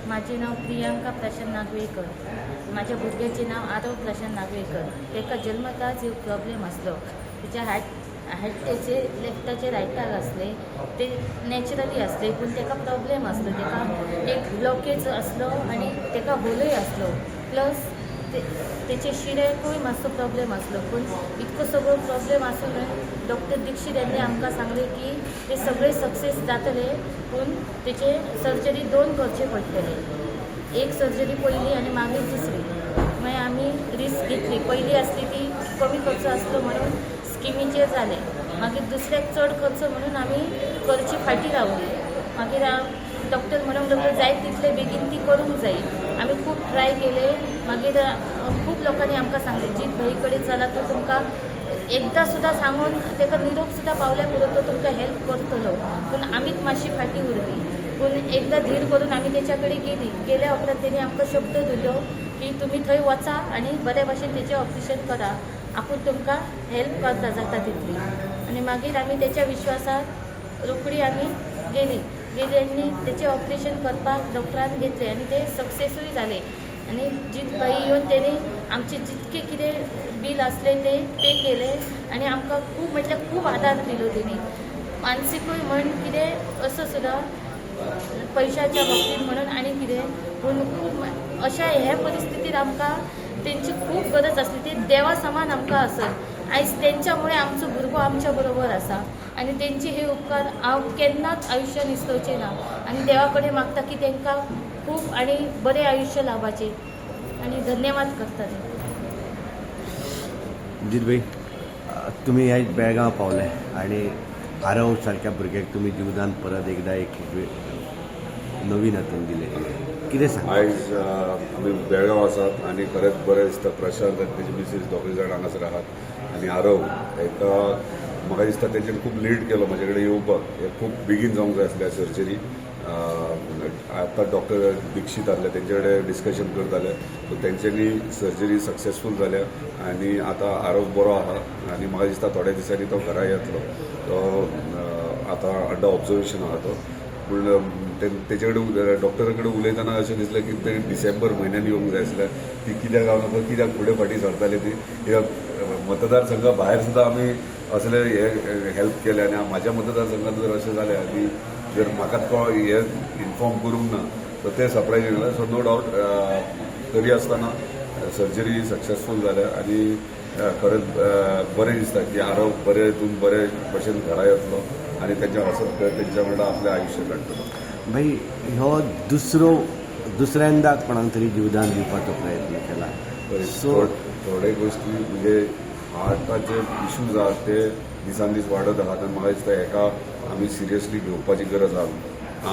माझे नाव प्रियांका प्रशांत नागवेकर. माझ्या भुरग्याचे नाव आरव प्रशांत नागवेकर. ताका जल्मताच एक प्रॉब्लेम आसलो. तिच्या हार्टाचे लेफ्टाचे रायटाक असले ते नॅचरली असले, पूण ताका प्रॉब्लेम आसलो. ताका एक ब्लॉकेज असलो आणि ताका होलय असलो, प्लस त्याचे शिरेकूय मातसो प्रॉब्लेम असलो. पूण इतको सगळो प्रॉब्लेम आसून डॉक्टर दीक्षित यांनी आमकां सांगले की ते सगळे सक्सेस जातले, पूण तेचे सर्जरी 2 करचे पडटले. एक सर्जरी पयली आनी मागीर दुसरी. मागीर आमी रिस्क घेतली. पयली आसली ती कमी खर्च आसलो म्हणून स्किमीचेर जालें. मागीर दुसऱ्याक चड खर्च म्हणून आमी करची फाटीं रावली. मागीर डॉक्टर म्हणूंक लागलो जाय तितले बेगीन ती करूंक जाय. आमी खूब ट्राय केले. मागीर खूब लोकांनी आमकां सांगलें जीत भाई कडेन चला, तो तुमकां एकदां सुद्दां सांगून ताका निरोप सुद्दां पावल्या पुरो तो तुमकां हेल्प करतलो. पूण आमीच मातशी फाटीं उरली. पूण एकदां धीर करून आमी तेच्या कडेन गेली. गेल्या उपरांत तेणी आमकां शब्द दिलो की तुमी थंय वचा आनी बरे भशेन तेचें ऑपरेशन करा. आपूण तुमकां हेल्प करता जाता तितली. आनी मागीर आमी तेच्या विश्वासार रोखडी आमी गेली आनी तेचें ऑपरेशन करपाक डॉक्टरान घेतलें आनी ते सक्सेसूय जाले. आनी जीत भाई येवन तेणी आमचे जितके कितें बील आसलें ते पे केलें आनी आमकां खूब म्हटल्यार खूब आदार दिलो तेणी. मानसिकूय म्हण कितें असो सुद्दां पयशाच्या बाबतींत म्हणून आनी कितें, पूण खूब अशा ह्या परिस्थितीत आमकां तेंची खूब गरज आसली. ती देवा समान आमकां आसत. आयज तेंच्यामुळे आमचो भुरगो आमच्या बरोबर आसा आनी तेंचे हे उपकार हांव केन्नाच आयुश्यान विसरचें ना. आनी देवा कडेन मागता की तांकां खूब आनी बरें आयुश्य लाभचें आनी धन्यवाद करता. जीत भाई, तुम्ही ह्या बेळगांव पावले आणि आरव सारख्या भुरग्याक तुम्ही जीवदान परत एकदा एक नवीन हातून दिले. कितें सांग आयज आमी बेळगांव आसात आनी खरेंच बरें दिसता. प्रशांत आनी तेजी मिसीस दोगूय जाण हांगासर आहात आनी आरव हेका म्हाका दिसता तेंच्यानी खूब लीड केलो म्हजे कडेन येवपाक. हे खूब बेगीन जावंक जाय आसलें सर्जरी. आतां डॉक्टर दीक्षित आसले तेंचे कडेन डिस्कशन करताले, सो तेंच्यांनी सर्जरी सक्सेसफूल जाल्या आनी आतां आरव बरो आहा आनी म्हाका दिसता थोड्या दिसांनी तो घरा येतलो. तो आतां अंडर ऑब्जर्वेशन आहा तो. पूण तेचे कडेन डॉक्टरा कडेन उलयतना अशें दिसलें की ते डिसेंबर म्हयन्यान येवंक जाय आसलें. ती कित्याक हांव कित्याक फुडें फाटीं सरताली ती मतदारसंघा भायर सुद्दां आमी असले हे हेल्प केले आनी म्हाज्या मतदारसंघात जर अशें जालें आनी जर म्हाका तो हे इन्फॉर्म करूंक ना तर ते सरप्रायज येयलें. सो नो डावट तरी आसतना सर्जरी सक्सेसफूल जाल्या आनी खरेंच बरें दिसता की आरव बरें हितून बरे भशेन घरा येतलो आनी तेंच्या हसत खेळत तेंच्या वांगडा आपलें आयुश्य काडटलो. भाई, ह्यो दुसऱ्यांदा कोणाक तरी जीवदान दिवपाचो प्रयत्न केला. सो थोडे गोश्टी म्हणजे हार्टाचे इश्यूज आहात ते दिसान दीस वाडत आहात आनी म्हाका दिसता हेका आमी सिरियसली घेवपाची गरज आहा.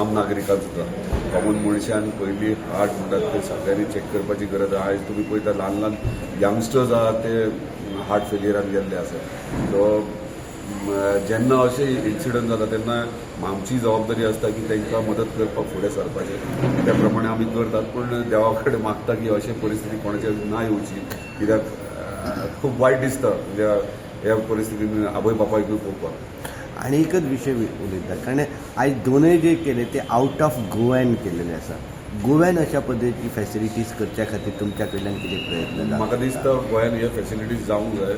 आम नागरिकांक सुद्दां कॉमन मनशान पयलीं हार्ट म्हणटात ते सगळ्यांनी चॅक करपाची गरज आहा. आयज तुमी पळयता ल्हान ल्हान यंगस्टर्स आहात ते हार्ट फेलियरान गेल्ले आसात. सो जेन्ना अशें इन्सिडंट जाता तेन्ना आमची जबाबदारी आसता की तांकां मदत करपाक फुडें सरपाचें. त्या प्रमाणे आमी करतात. पूण देवा कडेन मागता की अशी परिस्थिती कोणाचेर ना येवची, कित्याक खूब वायट दिसता म्हणजे ह्या परिस्थितीन आवय बापायकूय पळोवपाक. आणि एकच विशय उलयता कारण आयज दोनूय जे केले ते आउट ऑफ गोव्यान केलेले आसा. गोव्यान अशा पद्दतीची फॅसिलिटीज करच्या खातीर तुमच्या कडल्यान कितें प्रयत्न जाता? म्हाका दिसता गोंयान हे फॅसिलिटीज जावंक जाय.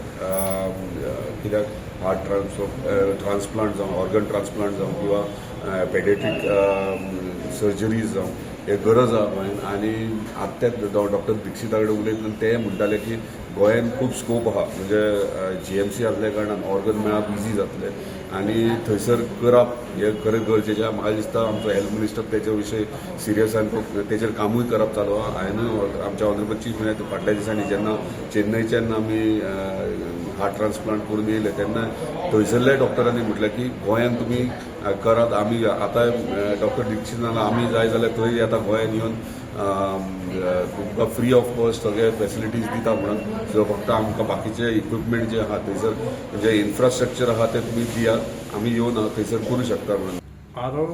कित्याक हार्ट ट्रान्सप्लांट जावं, ऑर्गन ट्रान्सप्लांट जावं किंवा पेडियाट्रीक सर्जरीज जावं हे गरज आहा गोंयान. आनी आतां ते डॉक्टर दीक्षिता कडेन उलयतना ते म्हणटाले की गोंयान खूब स्कोप आहा. म्हणजे GMC आसल्या कारणान ऑर्गन मेळप इजी जातलें आनी थंयसर करप हें खरें गरजेचें. म्हाका दिसता आमचो हेल्थ मिनिस्टर तेचे विशयी सिरियसान तेचेर कामूय करप चालू आहा. हांवें आमच्या ऑनरेबल चीफ मिनिस्टर फाटल्या दिसांनी जेन्ना चेन्नयच्यान आमी हार्ट ट्रान्सप्लांट करून येयले तेन्ना थंयसरल्या डॉक्टरांनी म्हटलें की गोंयान तुमी करात. आमी आतां डॉक्टर दीक्षित नाला आमी जाय जाल्यार थंय आतां गोंयान येवन तुमकां फ्री ऑफ कॉस्ट सगळे फॅसिलिटीज दिता म्हणून. सो फक्त आमकां बाकीचे इक्विपमेंट जे आहा थंयसर म्हणजे इन्फ्रास्ट्रक्चर आहा ते तुमी दियात, आमी येवन थंयसर करूं शकता म्हणून. आरव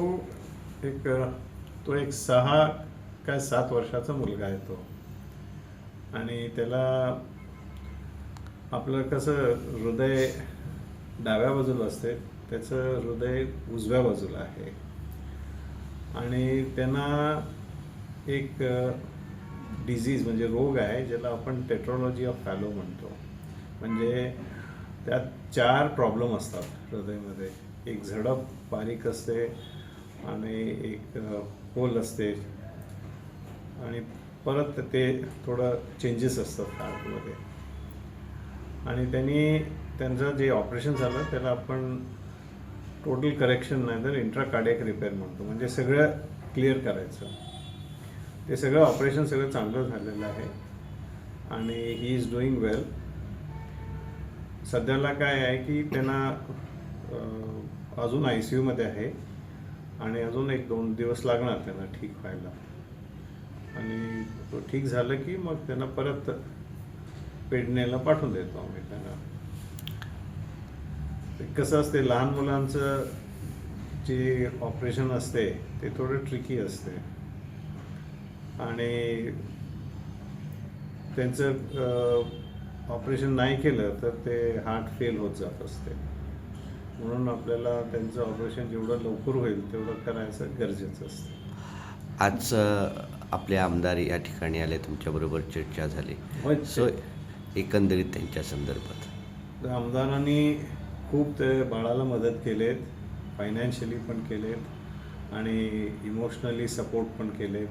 तो एक 6 काय 7 वर्षाचा मुलगा आहे तो. आणि त्याला आपलं कसं हृदय डाव्या बाजूला असते, त्याचं हृदय उजव्या बाजूला आहे. आणि त्यांना एक डिझीज म्हणजे रोग आहे ज्याला आपण टेट्रोलॉजी ऑफ फॅलो म्हणतो. म्हणजे त्यात 4 प्रॉब्लेम असतात हृदयामध्ये. एक झडप बारीक असते आणि एक होल असते आणि परत ते थोडं चेंजेस असतात हार्टमध्ये. आणि त्यांचं जे ऑपरेशन झालं त्याला आपण टोटल करेक्शन नाही तर इंट्राकार्डियक रिपेअर म्हणतो. म्हणजे सगळं क्लिअर करायचं. ते सगळं ऑपरेशन सगळं चांगलं झालेलं आहे आणि ही इज डुईंग वेल. सध्याला काय आहे की त्यांना अजून ICU मध्ये आहे आणि अजून 1-2 दिवस लागणार त्यांना ठीक व्हायला. आणि तो ठीक झालं की मग त्यांना परत पेडणेला पाठवून देतो आम्ही त्यांना. कसं असते लहान मुलांचं जे ऑपरेशन असते ते थोडं ट्रिकी असते आणि त्यांचं ऑपरेशन नाही केलं तर ते हार्ट फेल होत जात असते. म्हणून आपल्याला त्यांचं ऑपरेशन जेवढं लवकर होईल तेवढं करायचं गरजेचं असतं. आज आपले आमदार या ठिकाणी आले, तुमच्याबरोबर चर्चा झाली. सो एकंदरीत त्यांच्या संदर्भात आमदारांनी खूप ते बाळाला मदत केलेत, फायनान्शियली पण केलेत आणि इमोशनली सपोर्ट पण केलेत.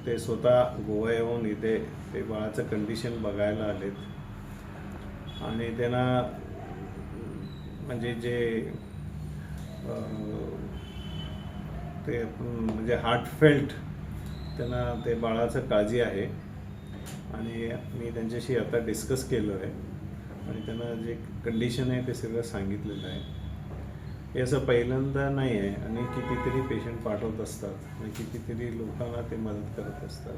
ते स्वतः गोवा येऊन इथे ते बाळाचं कंडिशन बघायला आलेत आणि त्यांना म्हणजे जे ते म्हणजे हार्टफेल्ट त्यांना ते बाळाचं काळजी आहे. आणि मी त्यांच्याशी आता डिस्कस केलं आहे आणि त्यांना जे कंडिशन आहे ते सगळं सांगितलेलं आहे. हे असं पहिल्यांदा नाही आहे आणि कितीतरी पेशंट पाठवत असतात आणि कितीतरी लोकांना ते मदत करत असतात.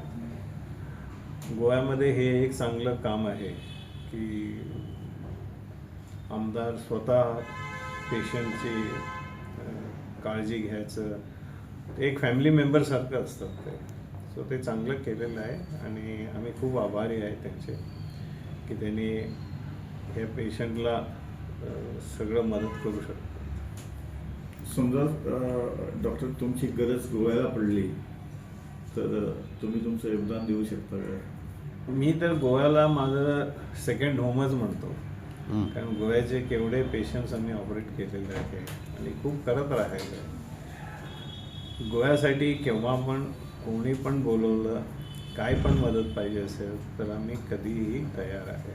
गोव्यामध्ये हे एक चांगलं काम आहे की आमदार स्वतः पेशंटची काळजी घ्यायचं. एक फॅमिली मेंबरसारखं असतात ते. सो ते चांगलं केलेलं आहे आणि आम्ही खूप आभारी आहे त्यांचे की त्यांनी ह्या पेशंटला सगळं मदत करू शकतात. समजा डॉक्टर तुमची गरज गोव्याला पडली तर तुम्ही तुमचं योगदान देऊ शकता का? मी तर गोव्याला माझं सेकंड होमच म्हणतो. कारण गोव्याचे केवढे पेशंट्स आम्ही ऑपरेट केलेले आहे आणि खूप करत राहिलं आहे. गोव्यासाठी केव्हा पण कोणी पण बोलवलं, काय पण मदत पाहिजे असेल तर आम्ही कधीही तयार आहे.